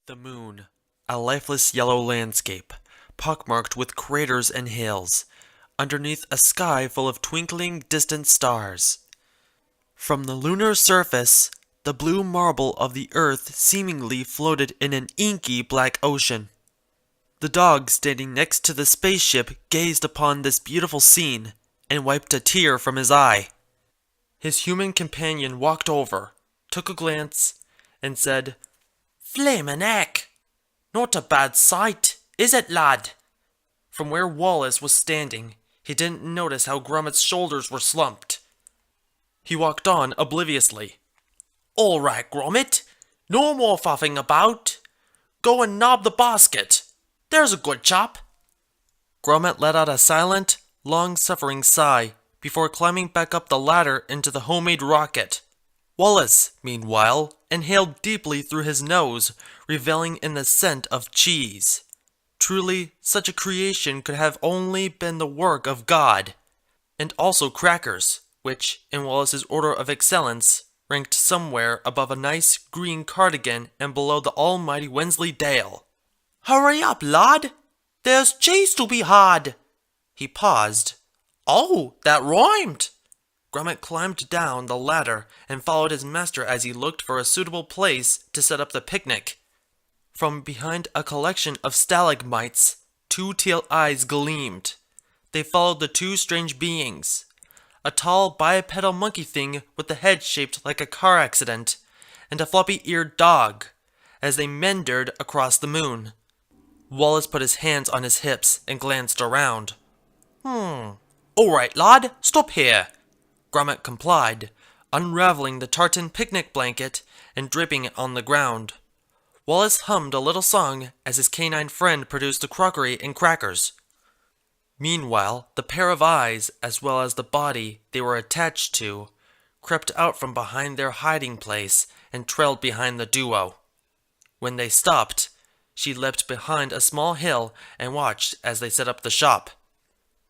The moon, a lifeless yellow landscape, pockmarked with craters and hills, underneath a sky full of twinkling distant stars. From the lunar surface, the blue marble of the earth seemingly floated in an inky black ocean. The dog standing next to the spaceship gazed upon this beautiful scene and wiped a tear from his eye. His human companion walked over, took a glance, and said, "Flamin' heck! Not a bad sight, is it, lad?" From where Wallace was standing, he didn't notice how Gromit's shoulders were slumped. He walked on obliviously. "All right, Gromit, no more faffing about. Go and knob the basket. There's a good chap." Gromit let out a silent, long-suffering sigh before climbing back up the ladder into the homemade rocket. Wallace, meanwhile, inhaled deeply through his nose, reveling in the scent of cheese. Truly, such a creation could have only been the work of God. And also crackers, which, in Wallace's order of excellence, ranked somewhere above a nice green cardigan and below the almighty Wensleydale. "Hurry up, lad! There's cheese to be had!" He paused. "Oh, that rhymed!" Gromit climbed down the ladder and followed his master as he looked for a suitable place to set up the picnic. From behind a collection of stalagmites, two teal eyes gleamed. They followed the two strange beings, a tall bipedal monkey thing with a head shaped like a car accident, and a floppy-eared dog, as they meandered across the moon. Wallace put his hands on his hips and glanced around. "All right, lad, stop here." Gromit complied, unraveling the tartan picnic blanket and draping it on the ground. Wallace hummed a little song as his canine friend produced the crockery and crackers. Meanwhile, the pair of eyes, as well as the body they were attached to, crept out from behind their hiding place and trailed behind the duo. When they stopped, she leapt behind a small hill and watched as they set up the shop.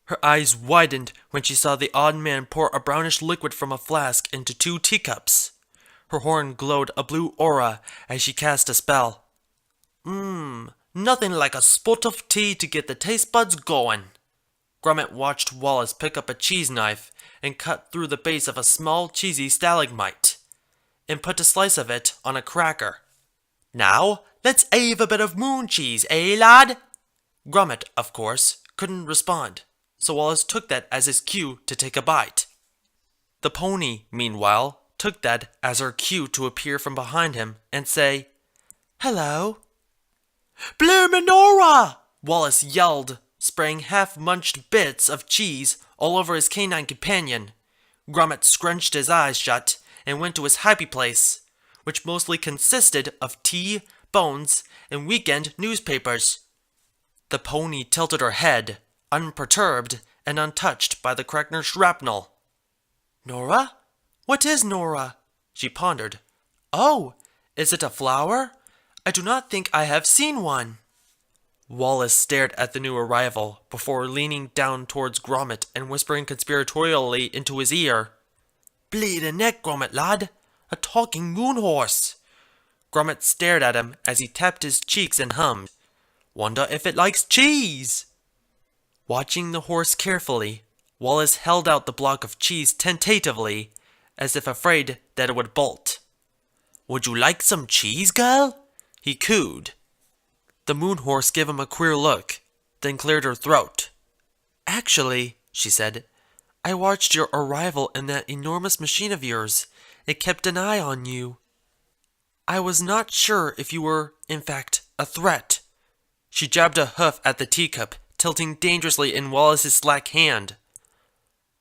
Her eyes widened when she saw the odd man pour a brownish liquid from a flask into two teacups. Her horn glowed a blue aura as she cast a spell. Nothing like a spot of tea to get the taste buds going." Gromit watched Wallace pick up a cheese knife and cut through the base of a small cheesy stalagmite, and put a slice of it on a cracker. "Now, let's have a bit of moon cheese, eh, lad?" Gromit, of course, couldn't respond, so Wallace took that as his cue to take a bite. The pony, meanwhile, took that as her cue to appear from behind him and say, "Hello." "Bloomin' Nora!" Wallace yelled, spraying half-munched bits of cheese all over his canine companion. Gromit scrunched his eyes shut and went to his happy place, which mostly consisted of tea, bones, and weekend newspapers. The pony tilted her head, unperturbed and untouched by the Crackner shrapnel. "Nora? What is Nora?" she pondered. "Oh, is it a flower? I do not think I have seen one." Wallace stared at the new arrival before leaning down towards Gromit and whispering conspiratorially into his ear, "Bleedin' neck, Gromit, lad! A talking moon horse!" Gromit stared at him as he tapped his cheeks and hummed, "Wonder if it likes cheese." Watching the horse carefully, Wallace held out the block of cheese tentatively, as if afraid that it would bolt. "Would you like some cheese, girl?" he cooed. The moon horse gave him a queer look, then cleared her throat. "Actually," she said, "I watched your arrival in that enormous machine of yours. It kept an eye on you. I was not sure if you were, in fact, a threat." She jabbed a hoof at the teacup, tilting dangerously in Wallace's slack hand.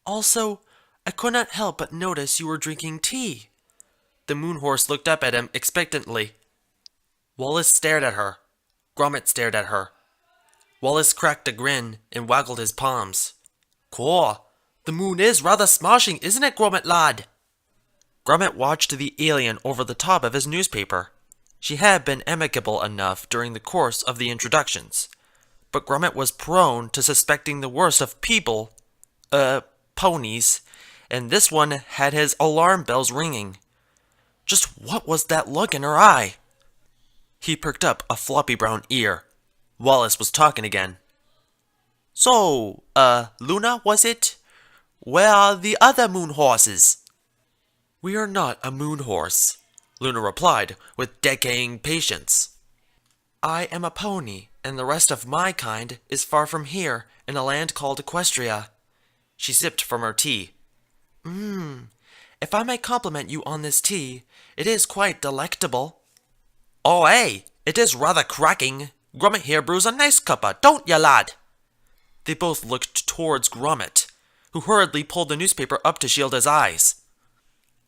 "Also, I could not help but notice you were drinking tea." The moon horse looked up at him expectantly. Wallace stared at her. Gromit stared at her. Wallace cracked a grin and waggled his palms. "Cool. The moon is rather smashing, isn't it, Gromit lad?" Gromit watched the alien over the top of his newspaper. She had been amicable enough during the course of the introductions, but Gromit was prone to suspecting the worst of people, ponies, and this one had his alarm bells ringing. Just what was that look in her eye? He perked up a floppy brown ear. Wallace was talking again. So, Luna, was it? Where are the other moon horses? We are not a moon horse, Luna replied with decaying patience. I am a pony, and the rest of my kind is far from here in a land called Equestria. She sipped from her tea. If I may compliment you on this tea, it is quite delectable. Oh, hey, it is rather cracking. Gromit here brews a nice cuppa, don't ya, lad? They both looked towards Gromit, who hurriedly pulled the newspaper up to shield his eyes.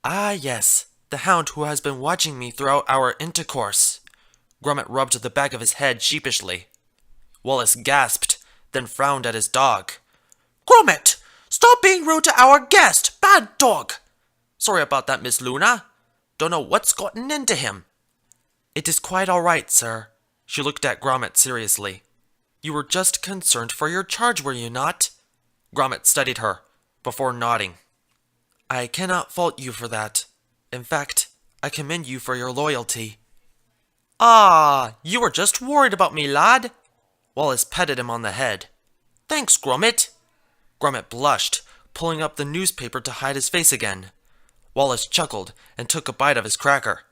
Ah, yes, the hound who has been watching me throughout our intercourse. Gromit rubbed the back of his head sheepishly. Wallace gasped, then frowned at his dog. Gromit! Stop being rude to our guest! Bad dog! Sorry about that, Miss Luna. Don't know what's gotten into him. It is quite all right, sir. She looked at Gromit seriously. You were just concerned for your charge, were you not? Gromit studied her, before nodding. I cannot fault you for that. In fact, I commend you for your loyalty. Ah, you were just worried about me, lad. Wallace patted him on the head. Thanks, Gromit. Gromit blushed, pulling up the newspaper to hide his face again. Wallace chuckled and took a bite of his cracker.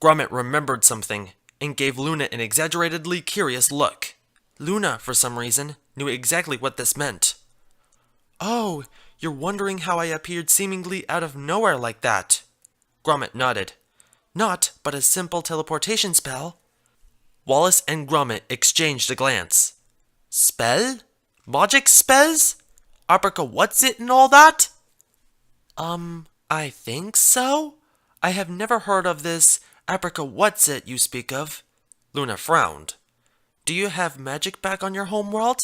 Gromit remembered something and gave Luna an exaggeratedly curious look. Luna, for some reason, knew exactly what this meant. Oh, you're wondering how I appeared seemingly out of nowhere like that. Gromit nodded. Not but a simple teleportation spell. Wallace and Gromit exchanged a glance. Spell? Magic spells? What's-it and all that? I think so? I have never heard of this what's-it you speak of. Luna frowned. Do you have magic back on your homeworld?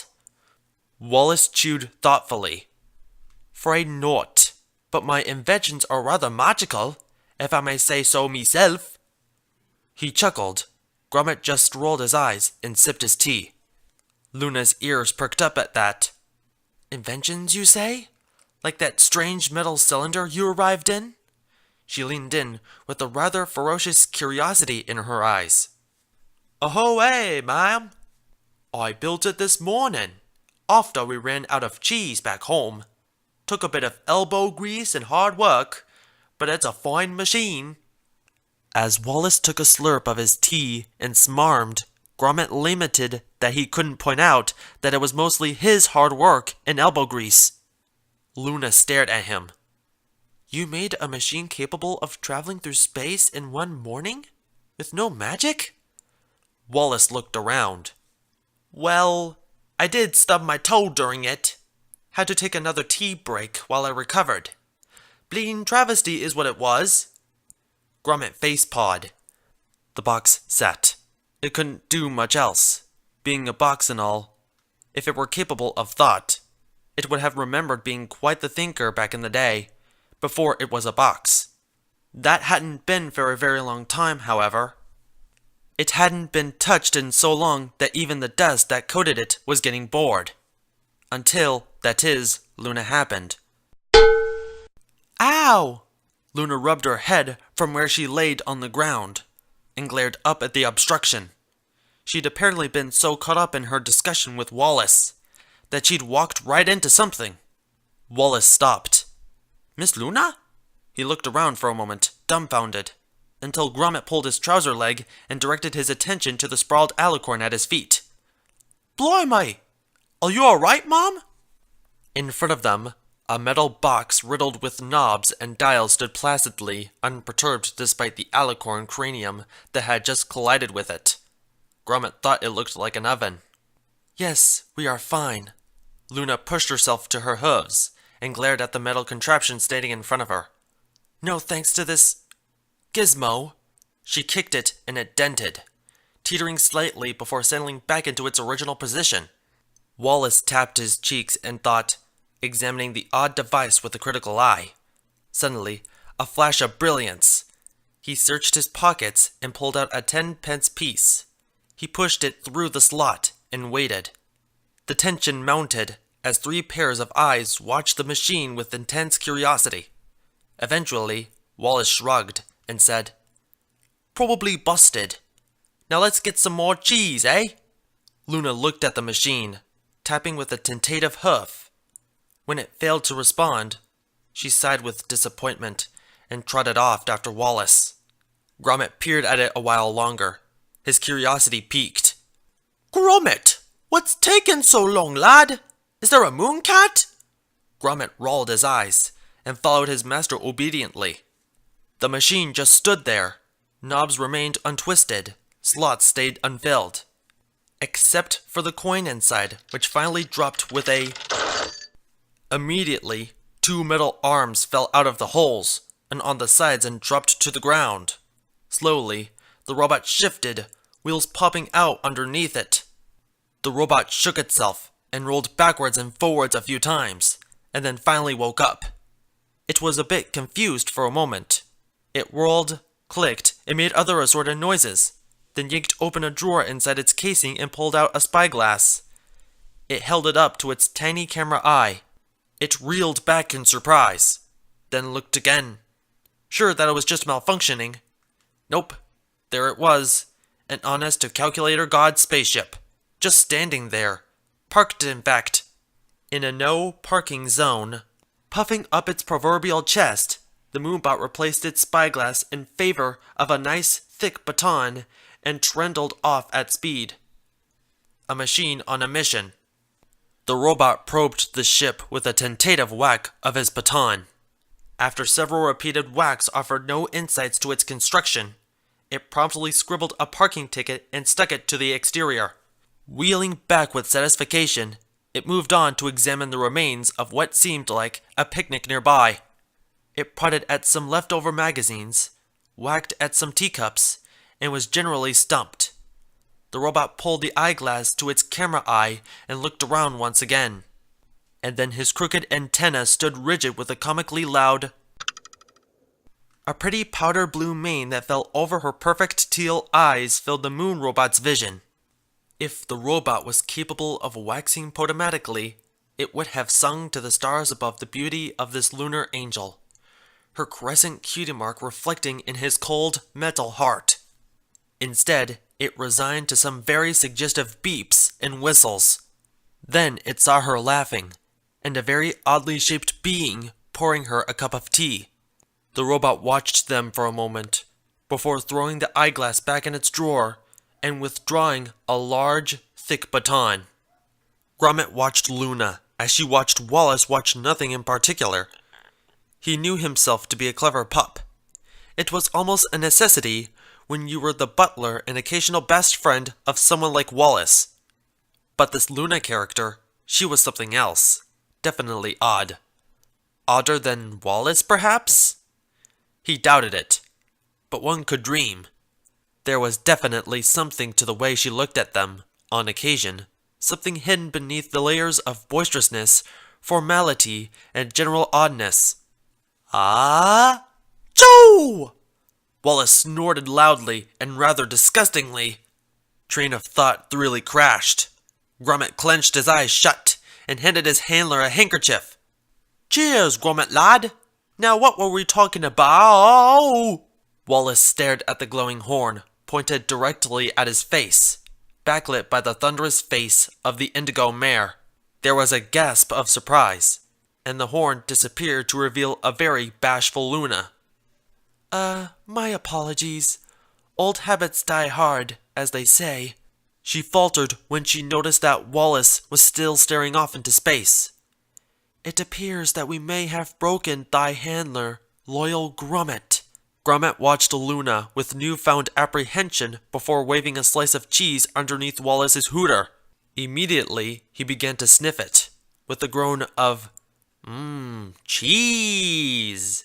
Wallace chewed thoughtfully. Afraid not, but my inventions are rather magical, if I may say so myself. He chuckled. Gromit just rolled his eyes and sipped his tea. Luna's ears perked up at that. Inventions, you say? Like that strange metal cylinder you arrived in? She leaned in with a rather ferocious curiosity in her eyes. Ahoy, ma'am. I built it this morning, after we ran out of cheese back home. Took a bit of elbow grease and hard work, but it's a fine machine. As Wallace took a slurp of his tea and smarmed, Gromit lamented that he couldn't point out that it was mostly his hard work and elbow grease. Luna stared at him. You made a machine capable of traveling through space in one morning? With no magic? Wallace looked around. Well, I did stub my toe during it. Had to take another tea break while I recovered. Bleeding travesty is what it was. Gromit face-pawed. The box sat. It couldn't do much else, being a box and all. If it were capable of thought, it would have remembered being quite the thinker back in the day, before it was a box. That hadn't been for a very long time, however. It hadn't been touched in so long that even the dust that coated it was getting bored. Until, that is, Luna happened. Ow! Luna rubbed her head from where she laid on the ground, and glared up at the obstruction. She'd apparently been so caught up in her discussion with Wallace, that she'd walked right into something. Wallace stopped. Miss Luna? He looked around for a moment, dumbfounded, until Gromit pulled his trouser leg and directed his attention to the sprawled alicorn at his feet. Blimey! Are you alright, Mom? In front of them, a metal box riddled with knobs and dials stood placidly, unperturbed despite the alicorn cranium that had just collided with it. Gromit thought it looked like an oven. Yes, we are fine. Luna pushed herself to her hooves and glared at the metal contraption standing in front of her. No thanks to this gizmo. She kicked it and it dented, teetering slightly before settling back into its original position. Wallace tapped his cheeks and thought, examining the odd device with a critical eye. Suddenly, a flash of brilliance. He searched his pockets and pulled out a 10-pence piece. He pushed it through the slot and waited. The tension mounted as 3 pairs of eyes watched the machine with intense curiosity. Eventually, Wallace shrugged and said, Probably busted. Now let's get some more cheese, eh? Luna looked at the machine, tapping with a tentative hoof. When it failed to respond, she sighed with disappointment and trotted off after Wallace. Gromit peered at it a while longer. His curiosity piqued. "Gromit, what's taking so long, lad? Is there a moon cat?" Gromit rolled his eyes and followed his master obediently. The machine just stood there. Knobs remained untwisted. Slots stayed unfilled. Except for the coin inside, which finally dropped with a... Immediately, 2 metal arms fell out of the holes and on the sides and dropped to the ground. Slowly, the robot shifted, wheels popping out underneath it. The robot shook itself and rolled backwards and forwards a few times, and then finally woke up. It was a bit confused for a moment. It whirled, clicked, and made other assorted noises, then yanked open a drawer inside its casing and pulled out a spyglass. It held it up to its tiny camera eye. It reeled back in surprise, then looked again, sure that it was just malfunctioning. Nope, there it was, an honest-to-calculator god spaceship, just standing there, parked in fact, in a no-parking zone. Puffing up its proverbial chest, the Moonbot replaced its spyglass in favor of a nice, thick baton and trundled off at speed. A machine on a mission. The robot probed the ship with a tentative whack of his baton. After several repeated whacks offered no insights to its construction, it promptly scribbled a parking ticket and stuck it to the exterior. Wheeling back with satisfaction, it moved on to examine the remains of what seemed like a picnic nearby. It prodded at some leftover magazines, whacked at some teacups, and was generally stumped. The robot pulled the eyeglass to its camera eye and looked around once again. And then his crooked antenna stood rigid with a comically loud... A pretty powder blue mane that fell over her perfect teal eyes filled the moon robot's vision. If the robot was capable of waxing potomatically, it would have sung to the stars above the beauty of this lunar angel, her crescent cutie mark reflecting in his cold metal heart. Instead, it resigned to some very suggestive beeps and whistles. Then it saw her laughing, and a very oddly shaped being pouring her a cup of tea. The robot watched them for a moment, before throwing the eyeglass back in its drawer and withdrawing a large, thick baton. Gromit watched Luna as she watched Wallace watch nothing in particular. He knew himself to be a clever pup. It was almost a necessity when you were the butler and occasional best friend of someone like Wallace. But this Luna character, she was something else. Definitely odd. Odder than Wallace, perhaps? He doubted it, but one could dream. There was definitely something to the way she looked at them, on occasion, something hidden beneath the layers of boisterousness, formality, and general oddness. Ah! Choo! Wallace snorted loudly and rather disgustingly. Train of thought thoroughly crashed. Gromit clenched his eyes shut and handed his handler a handkerchief. "Cheers, Gromit lad! Now what were we talking about?" Wallace stared at the glowing horn, pointed directly at his face, backlit by the thunderous face of the indigo mare. There was a gasp of surprise, and the horn disappeared to reveal a very bashful Luna. My apologies. Old habits die hard, as they say," she faltered when she noticed that Wallace was still staring off into space. "It appears that we may have broken thy handler, loyal Gromit." Gromit watched Luna with newfound apprehension before waving a slice of cheese underneath Wallace's hooter. Immediately, he began to sniff it, with a groan of, cheese.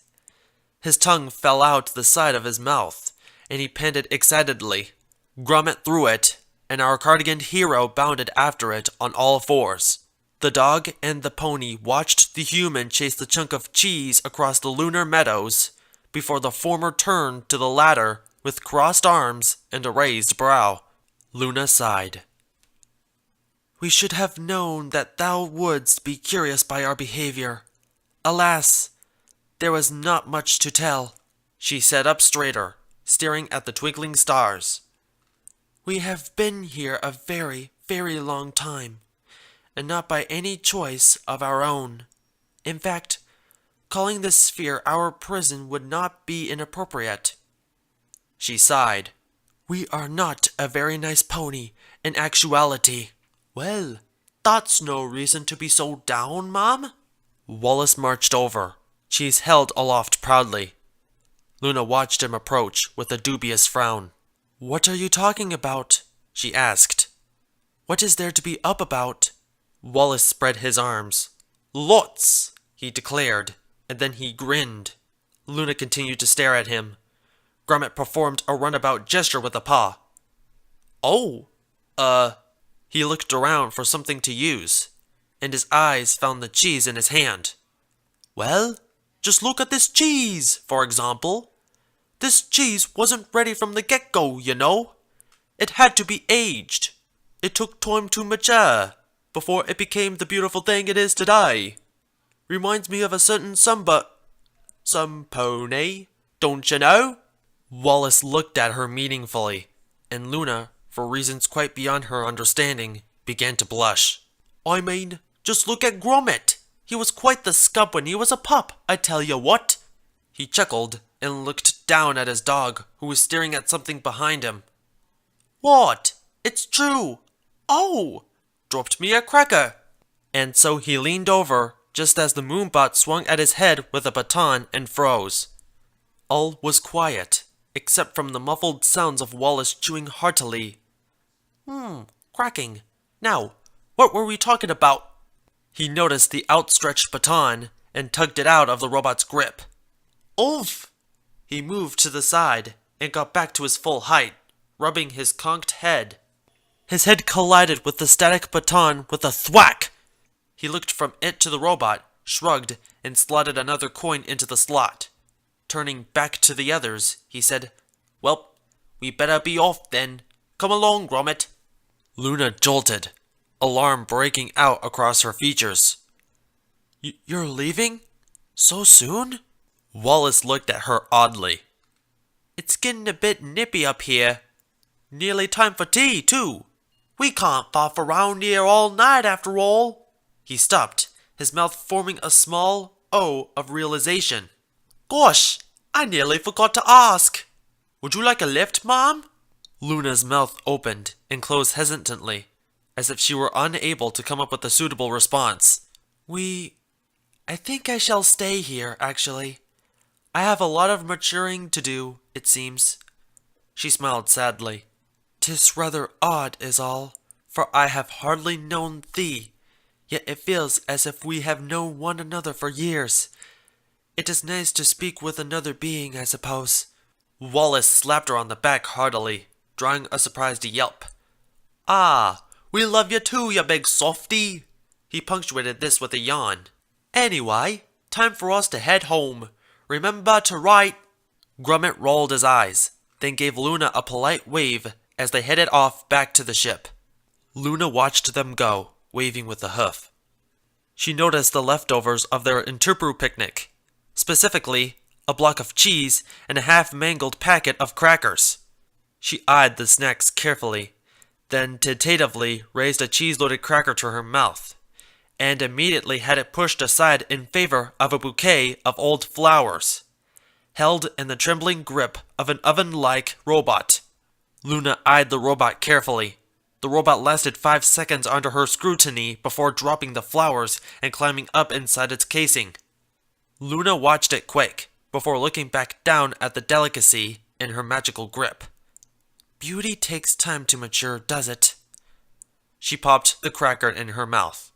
His tongue fell out the side of his mouth, and he panted excitedly. Gromit threw it, and our cardiganed hero bounded after it on all fours. The dog and the pony watched the human chase the chunk of cheese across the lunar meadows, before the former turned to the latter with crossed arms and a raised brow. Luna sighed. "We should have known that thou wouldst be curious by our behavior. Alas, there was not much to tell." She sat up straighter, staring at the twinkling stars. We have been here a very, very long time, and not by any choice of our own. In fact, calling this sphere our prison would not be inappropriate. She sighed. We are not a very nice pony, in actuality. Well, that's no reason to be so down, Mom. Wallace marched over, cheese held aloft proudly. Luna watched him approach with a dubious frown. What are you talking about? She asked. What is there to be up about? Wallace spread his arms. Lots, he declared, and then he grinned. Luna continued to stare at him. Gromit performed a runabout gesture with a paw. Oh, he looked around for something to use, and his eyes found the cheese in his hand. Well, just look at this cheese, for example. This cheese wasn't ready from the get-go, you know. It had to be aged. It took time to mature before it became the beautiful thing it is today. Reminds me of a certain some pony, don't you know? Wallace looked at her meaningfully, and Luna, for reasons quite beyond her understanding, began to blush. I mean, just look at Gromit. He was quite the scub when he was a pup, I tell you what. He chuckled and looked down at his dog, who was staring at something behind him. What? It's true. Oh, dropped me a cracker. And so he leaned over just as the moonbot swung at his head with a baton and froze. All was quiet, except from the muffled sounds of Wallace chewing heartily. Cracking. Now, what were we talking about? He noticed the outstretched baton and tugged it out of the robot's grip. Oof! He moved to the side and got back to his full height, rubbing his conked head. His head collided with the static baton with a thwack. He looked from it to the robot, shrugged, and slotted another coin into the slot. Turning back to the others, he said, Well, we better be off then. Come along, Gromit. Luna jolted, alarm breaking out across her features. You're leaving? So soon? Wallace looked at her oddly. It's getting a bit nippy up here. Nearly time for tea, too. We can't faff around here all night after all. He stopped, his mouth forming a small O of realization. Gosh, I nearly forgot to ask. Would you like a lift, Mom? Luna's mouth opened and closed hesitantly, as if she were unable to come up with a suitable response. I think I shall stay here, actually. I have a lot of maturing to do, it seems. She smiled sadly. 'Tis rather odd, is all, for I have hardly known thee, yet it feels as if we have known one another for years. It is nice to speak with another being, I suppose. Wallace slapped her on the back heartily, drawing a surprised yelp. Ah, we love you too, you big softy. He punctuated this with a yawn. Anyway, time for us to head home. Remember to write. Gromit rolled his eyes, then gave Luna a polite wave as they headed off back to the ship. Luna watched them go, waving with a hoof. She noticed the leftovers of their interpru picnic, specifically a block of cheese and a half-mangled packet of crackers. She eyed the snacks carefully, then tentatively raised a cheese-loaded cracker to her mouth, and immediately had it pushed aside in favor of a bouquet of old flowers, held in the trembling grip of an oven-like robot. Luna eyed the robot carefully. The robot lasted 5 seconds under her scrutiny before dropping the flowers and climbing up inside its casing. Luna watched it quake, before looking back down at the delicacy in her magical grip. Beauty takes time to mature, does it? She popped the cracker in her mouth.